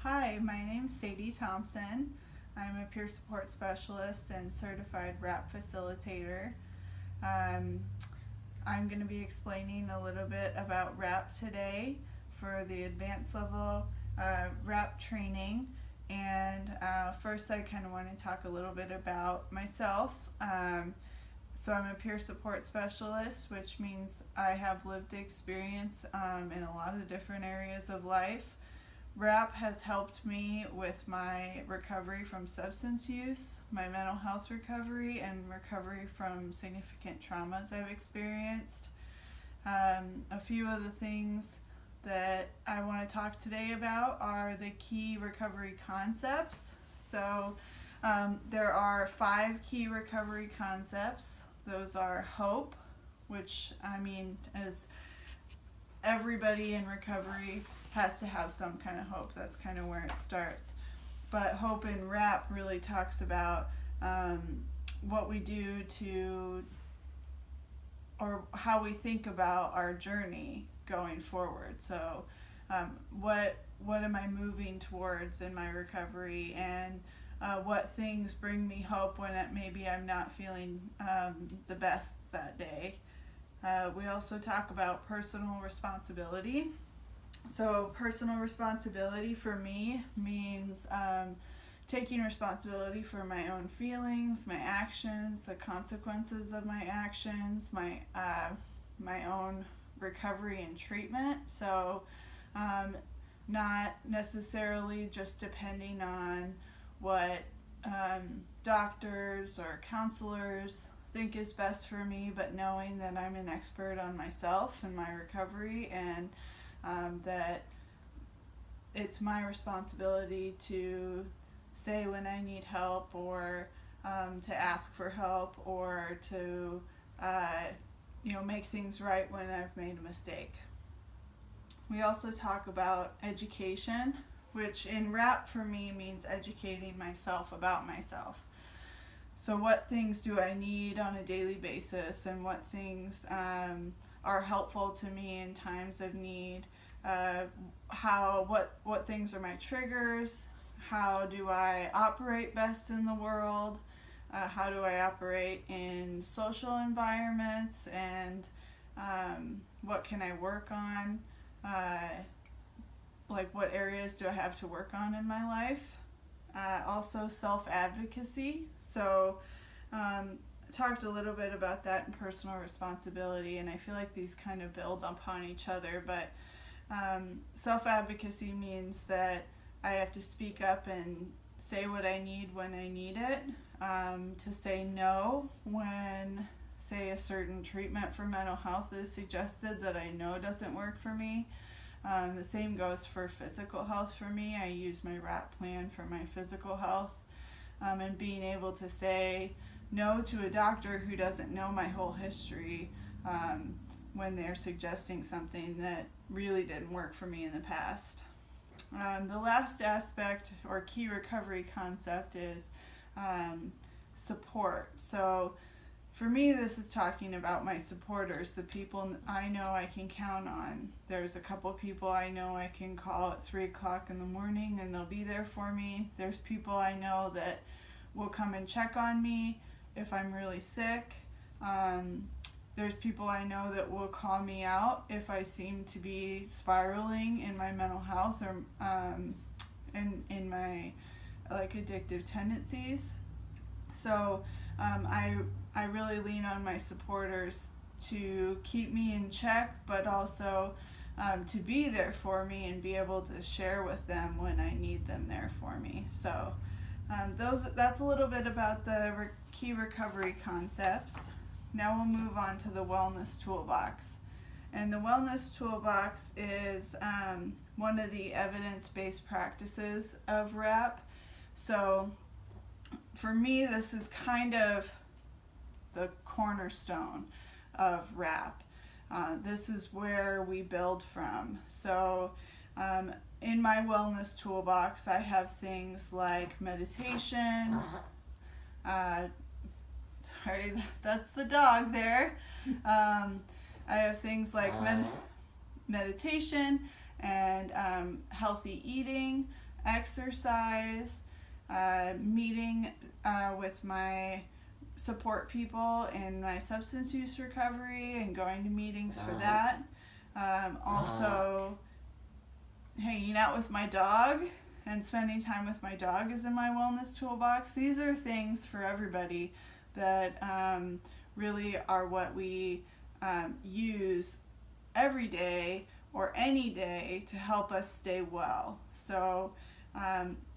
Hi, my name's Sadie Thompson. I'm a peer support specialist and certified WRAP facilitator. Um, I'm going to be explaining a little bit about WRAP today for the advanced level WRAP training. And first, I kind of want to talk a little bit about myself. So I'm a peer support specialist, which means I have lived experience in a lot of different areas of life. WRAP has helped me with my recovery from substance use, my mental health recovery, and recovery from significant traumas I've experienced. A few of the things that I want to talk today about are the key recovery concepts. So there are 5 key recovery concepts. Those are hope, which as everybody in recovery has to have some kind of hope. That's kind of where it starts. But hope in WRAP really talks about what we do to, or how we think about our journey going forward. So what am I moving towards in my recovery, and what things bring me hope when maybe I'm not feeling the best that day. We also talk about personal responsibility. So personal responsibility for me means taking responsibility for my own feelings, my actions, the consequences of my actions, my own recovery and treatment. So not necessarily just depending on what doctors or counselors think is best for me, but knowing that I'm an expert on myself and my recovery, and that it's my responsibility to say when I need help, or to ask for help, or to make things right when I've made a mistake. We also talk about education, which in WRAP for me means educating myself about myself. So what things do I need on a daily basis, and what things are helpful to me in times of need? What things are my triggers? How do I operate best in the world? How do I operate in social environments? And what can I work on? What areas do I have to work on in my life? Also self-advocacy. So talked a little bit about that in personal responsibility, and I feel like these kind of build upon each other, but self-advocacy means that I have to speak up and say what I need when I need it, to say no when, say, a certain treatment for mental health is suggested that I know doesn't work for me. The same goes for physical health for me. I use my WRAP plan for my physical health, and being able to say no to a doctor who doesn't know my whole history when they're suggesting something that really didn't work for me in the past. The last aspect or key recovery concept is support. So for me, this is talking about my supporters, the people I know I can count on. There's a couple people I know I can call at 3 o'clock in the morning and they'll be there for me. There's people I know that will come and check on me if I'm really sick. There's people I know that will call me out if I seem to be spiraling in my mental health, or in my addictive tendencies. So I really lean on my supporters to keep me in check, but also to be there for me and be able to share with them when I need them there for me. So that's a little bit about the key recovery concepts. Now we'll move on to the wellness toolbox. And the wellness toolbox is one of the evidence-based practices of WRAP. So for me, this is kind of the cornerstone of WRAP. This is where we build from. So in my wellness toolbox, I have things like meditation. Sorry, that's the dog there. I have things like meditation and healthy eating, exercise, meeting with my support people in my substance use recovery and going to meetings for that. Also, hanging out with my dog and spending time with my dog is in my wellness toolbox. These are things for everybody that really are what we use every day or any day to help us stay well. So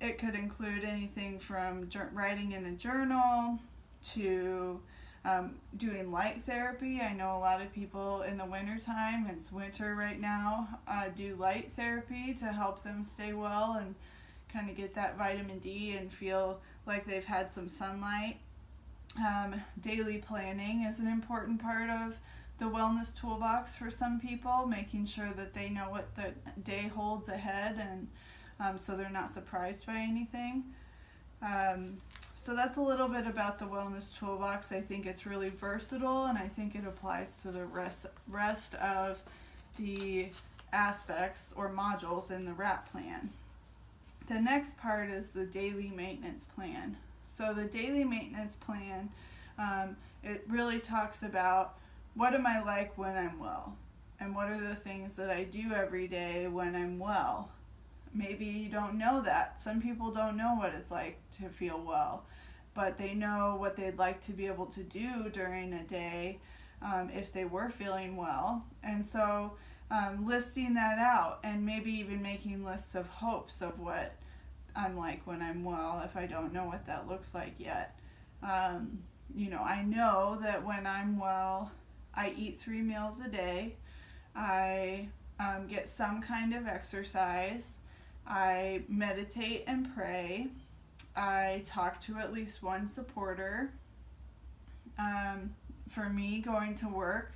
it could include anything from writing in a journal to doing light therapy. I know a lot of people in the wintertime, it's winter right now, do light therapy to help them stay well and kind of get that vitamin D and feel like they've had some sunlight. Daily planning is an important part of the wellness toolbox for some people, making sure that they know what the day holds ahead and so they're not surprised by anything. So that's a little bit about the wellness toolbox. I think it's really versatile, and I think it applies to the rest of the aspects or modules in the WRAP plan. The next part is the daily maintenance plan. So the daily maintenance plan, it really talks about what am I like when I'm well, and what are the things that I do every day when I'm well. Maybe you don't know that. Some people don't know what it's like to feel well, but they know what they'd like to be able to do during a day if they were feeling well. And so listing that out and maybe even making lists of hopes of what I'm like when I'm well if I don't know what that looks like yet. I know that when I'm well, I eat 3 meals a day. I get some kind of exercise. I meditate and pray. I talk to at least one supporter. For me, going to work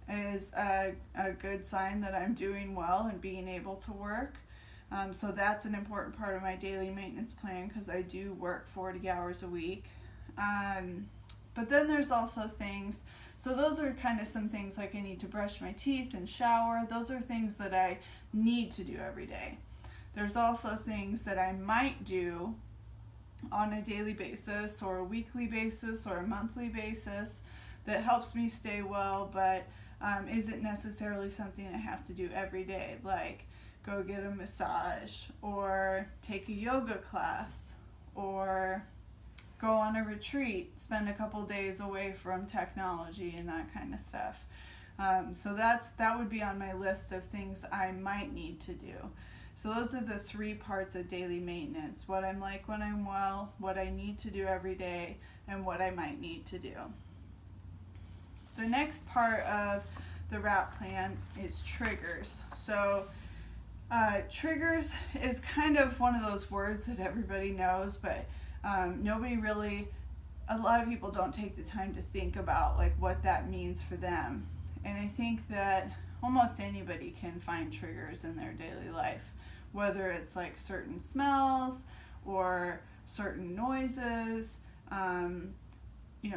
is a good sign that I'm doing well and being able to work. So that's an important part of my daily maintenance plan because I do work 40 hours a week. But then there's also things, so those are kind of some things like I need to brush my teeth and shower. Those are things that I need to do every day. There's also things that I might do on a daily basis or a weekly basis or a monthly basis that helps me stay well, but isn't necessarily something I have to do every day, like go get a massage or take a yoga class or go on a retreat, spend a couple days away from technology and that kind of stuff. So that would be on my list of things I might need to do. So those are the 3 parts of daily maintenance: what I'm like when I'm well, what I need to do every day, and what I might need to do. The next part of the WRAP plan is triggers. So triggers is kind of one of those words that everybody knows, but nobody really, a lot of people don't take the time to think about like what that means for them. And I think that almost anybody can find triggers in their daily life, whether it's like certain smells or certain noises,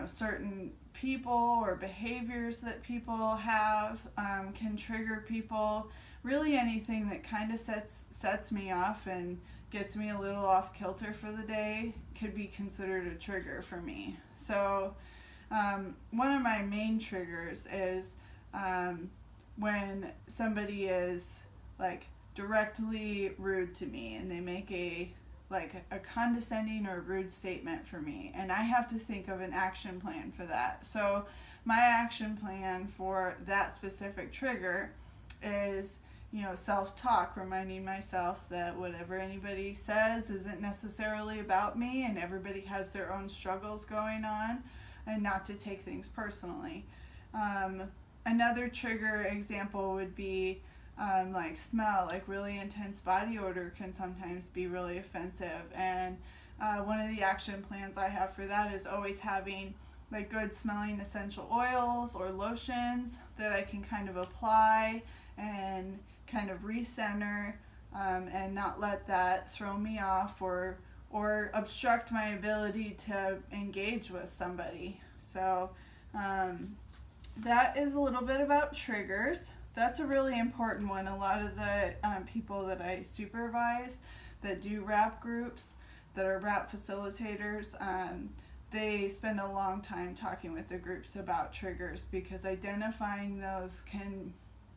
certain people or behaviors that people have can trigger people. Really anything that kind of sets me off and gets me a little off kilter for the day could be considered a trigger for me. So one of my main triggers is when somebody is like directly rude to me and they make a condescending or rude statement for me, and I have to think of an action plan for that. So my action plan for that specific trigger is self-talk, reminding myself that whatever anybody says isn't necessarily about me and everybody has their own struggles going on, and not to take things personally. Another trigger example would be like smell, like really intense body odor can sometimes be really offensive, and one of the action plans I have for that is always having like good smelling essential oils or lotions that I can kind of apply and kind of recenter and not let that throw me off or obstruct my ability to engage with somebody. So that is a little bit about triggers. That's a really important one. A lot of the people that I supervise, that do WRAP groups, that are WRAP facilitators, they spend a long time talking with the groups about triggers, because identifying those can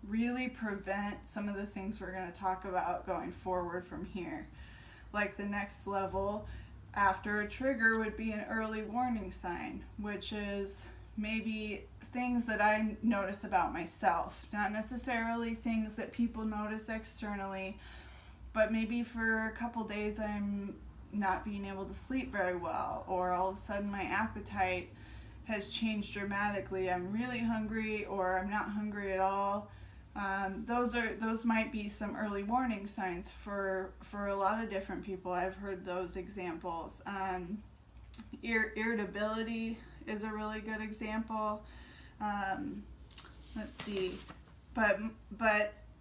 really prevent some of the things we're going to talk about going forward from here. Like the next level after a trigger would be an early warning sign, which is maybe things that I notice about myself, not necessarily things that people notice externally, but maybe for a couple days I'm not being able to sleep very well, or all of a sudden my appetite has changed dramatically. I'm really hungry, or I'm not hungry at all. Those might be some early warning signs for a lot of different people. I've heard those examples. Irritability is a really good example. Let's see, but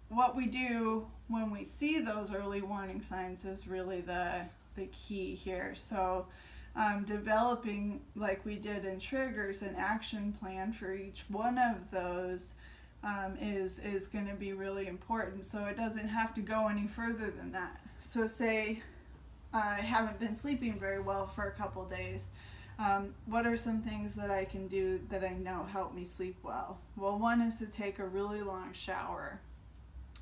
what we do when we see those early warning signs is really the key here. So developing, like we did in triggers, an action plan for each one of those is going to be really important, so it doesn't have to go any further than that. So say I haven't been sleeping very well for a couple days. What are some things that I can do that I know help me sleep well? Well, one is to take a really long shower.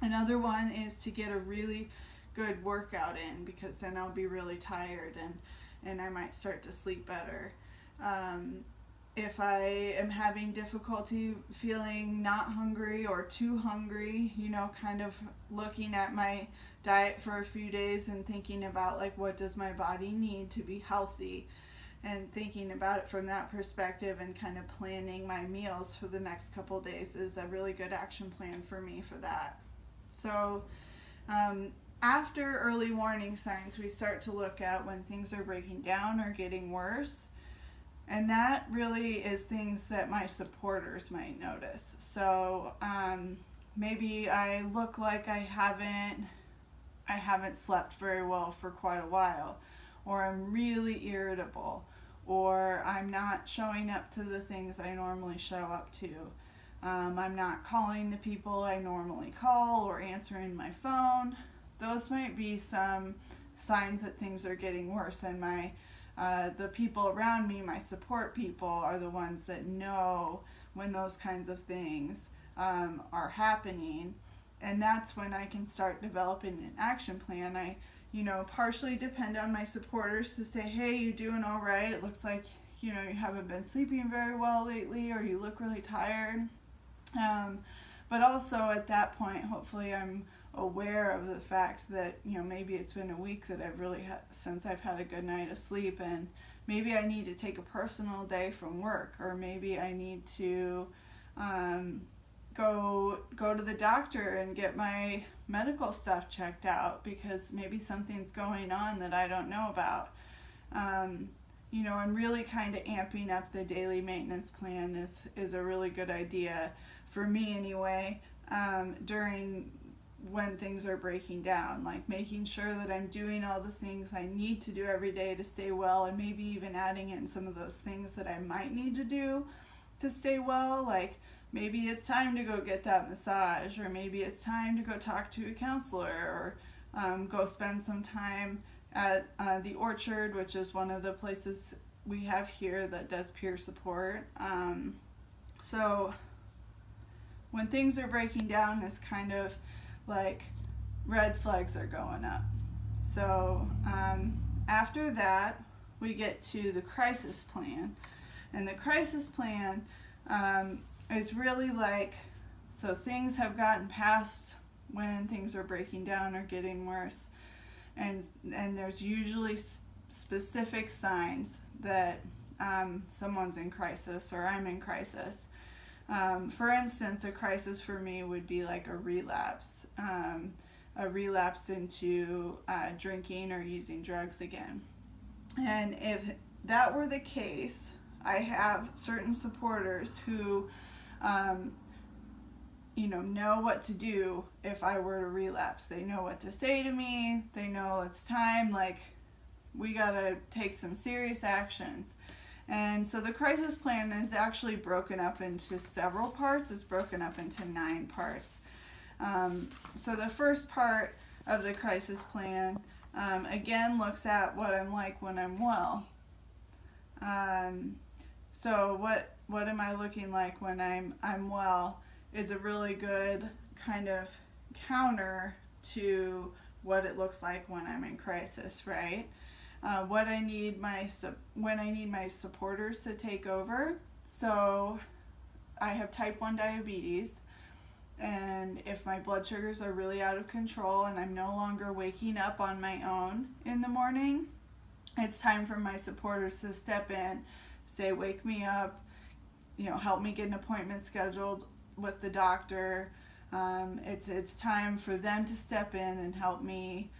Another one is to get a really good workout in, because then I'll be really tired and I might start to sleep better. If I am having difficulty feeling not hungry or too hungry, kind of looking at my diet for a few days and thinking about, like, what does my body need to be healthy, and thinking about it from that perspective and kind of planning my meals for the next couple days is a really good action plan for me for that. So after early warning signs, we start to look at when things are breaking down or getting worse. And that really is things that my supporters might notice. So maybe I look like I haven't slept very well for quite a while, or I'm really irritable, or I'm not showing up to the things I normally show up to. I'm not calling the people I normally call or answering my phone. Those might be some signs that things are getting worse, and the people around me, my support people, are the ones that know when those kinds of things are happening. And that's when I can start developing an action plan. I partially depend on my supporters to say, hey, you doing all right? It looks like, you haven't been sleeping very well lately, or you look really tired. But also at that point, hopefully I'm aware of the fact that, maybe it's been a week that I've really since I've had a good night of sleep, and maybe I need to take a personal day from work, or maybe I need to go to the doctor and get my medical stuff checked out, because maybe something's going on that I don't know about. And really kind of amping up the daily maintenance plan is a really good idea, for me anyway, during when things are breaking down, like making sure that I'm doing all the things I need to do every day to stay well, and maybe even adding in some of those things that I might need to do to stay well, like maybe it's time to go get that massage, or maybe it's time to go talk to a counselor, or go spend some time at the Orchard, which is one of the places we have here that does peer support. So when things are breaking down, it's kind of like red flags are going up. So after that, we get to the crisis plan. And the crisis plan is really like, so things have gotten past when things are breaking down or getting worse. And there's usually specific signs that someone's in crisis, or I'm in crisis. For instance, a crisis for me would be like a relapse into drinking or using drugs again. And if that were the case, I have certain supporters who know what to do if I were to relapse. They know what to say to me. They know it's time, like, we gotta take some serious actions. And so the crisis plan is actually broken up into several parts. It's broken up into 9 parts. So the first part of the crisis plan again, looks at what I'm like when I'm well. So what am I looking like when I'm well is a really good kind of counter to what it looks like when I'm in crisis, right? When I need my supporters to take over. So I have type 1 diabetes, and if my blood sugars are really out of control and I'm no longer waking up on my own in the morning, it's time for my supporters to step in, say, wake me up, help me get an appointment scheduled with the doctor. It's time for them to step in and help me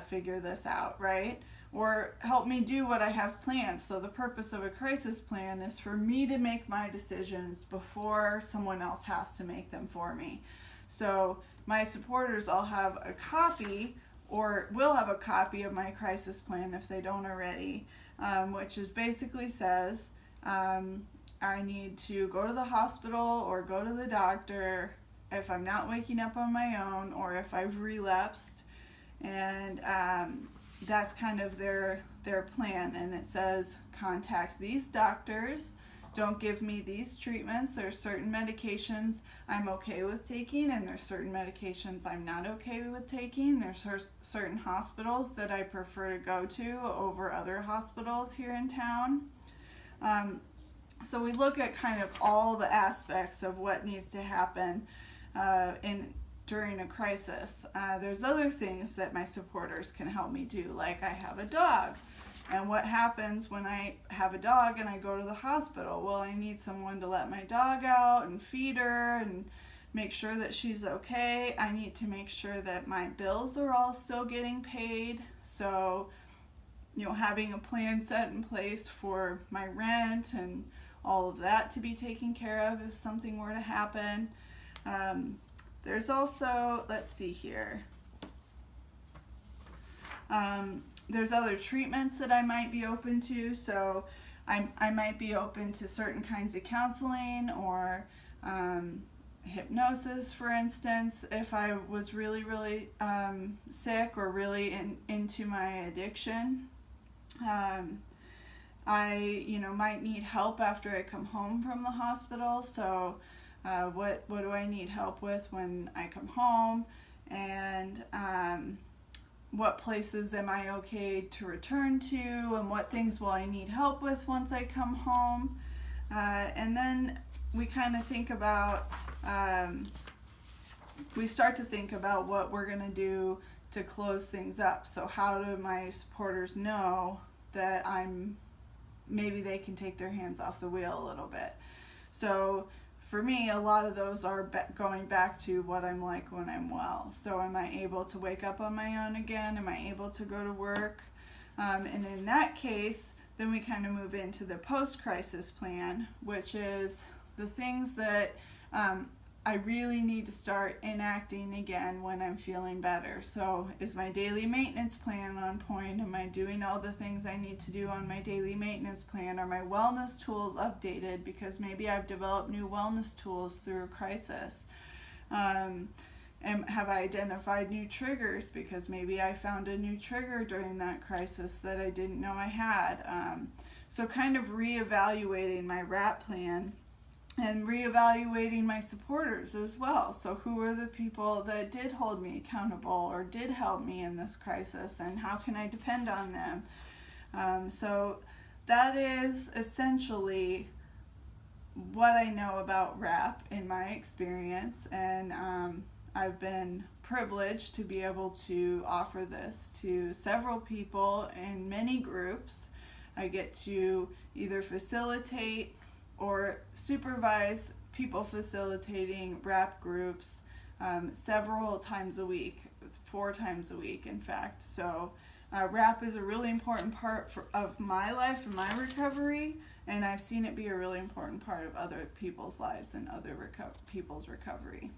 figure this out, right? Or help me do what I have planned. So the purpose of a crisis plan is for me to make my decisions before someone else has to make them for me. So my supporters all have a copy, or will have a copy of my crisis plan if they don't already, which is basically says I need to go to the hospital or go to the doctor if I'm not waking up on my own or if I've relapsed, and that's kind of their plan. And it says contact these doctors, don't give me these treatments, there's certain medications I'm okay with taking and there's certain medications I'm not okay with taking, there's certain hospitals that I prefer to go to over other hospitals here in town. So we look at kind of all the aspects of what needs to happen during a crisis. There's other things that my supporters can help me do, like I have a dog. And what happens when I have a dog and I go to the hospital? Well, I need someone to let my dog out and feed her and make sure that she's okay. I need to make sure that my bills are all still getting paid. So, having a plan set in place for my rent and all of that to be taken care of if something were to happen. There's also, let's see here, there's other treatments that I might be open to. So I might be open to certain kinds of counseling or hypnosis, for instance, if I was really, really sick or really into my addiction. I might need help after I come home from the hospital. So what do I need help with when I come home, and what places am I okay to return to, and what things will I need help with once I come home. And then we kind of think about, we start to think about what we're going to do to close things up. So how do my supporters know that maybe they can take their hands off the wheel a little bit? So for me, a lot of those are going back to what I'm like when I'm well. So am I able to wake up on my own again? Am I able to go to work? And in that case, then we kind of move into the post-crisis plan, which is the things that I really need to start enacting again when I'm feeling better. So is my daily maintenance plan on point? Am I doing all the things I need to do on my daily maintenance plan? Are my wellness tools updated? Because maybe I've developed new wellness tools through a crisis. And have I identified new triggers? Because maybe I found a new trigger during that crisis that I didn't know I had. So kind of reevaluating my WRAP plan and reevaluating my supporters as well. So who are the people that did hold me accountable or did help me in this crisis, and how can I depend on them? So that is essentially what I know about WRAP in my experience, and I've been privileged to be able to offer this to several people in many groups. I get to either facilitate or supervise people facilitating WRAP groups several times a week, 4 times a week in fact. So WRAP is a really important part of my life and my recovery, and I've seen it be a really important part of other people's lives and other people's recovery.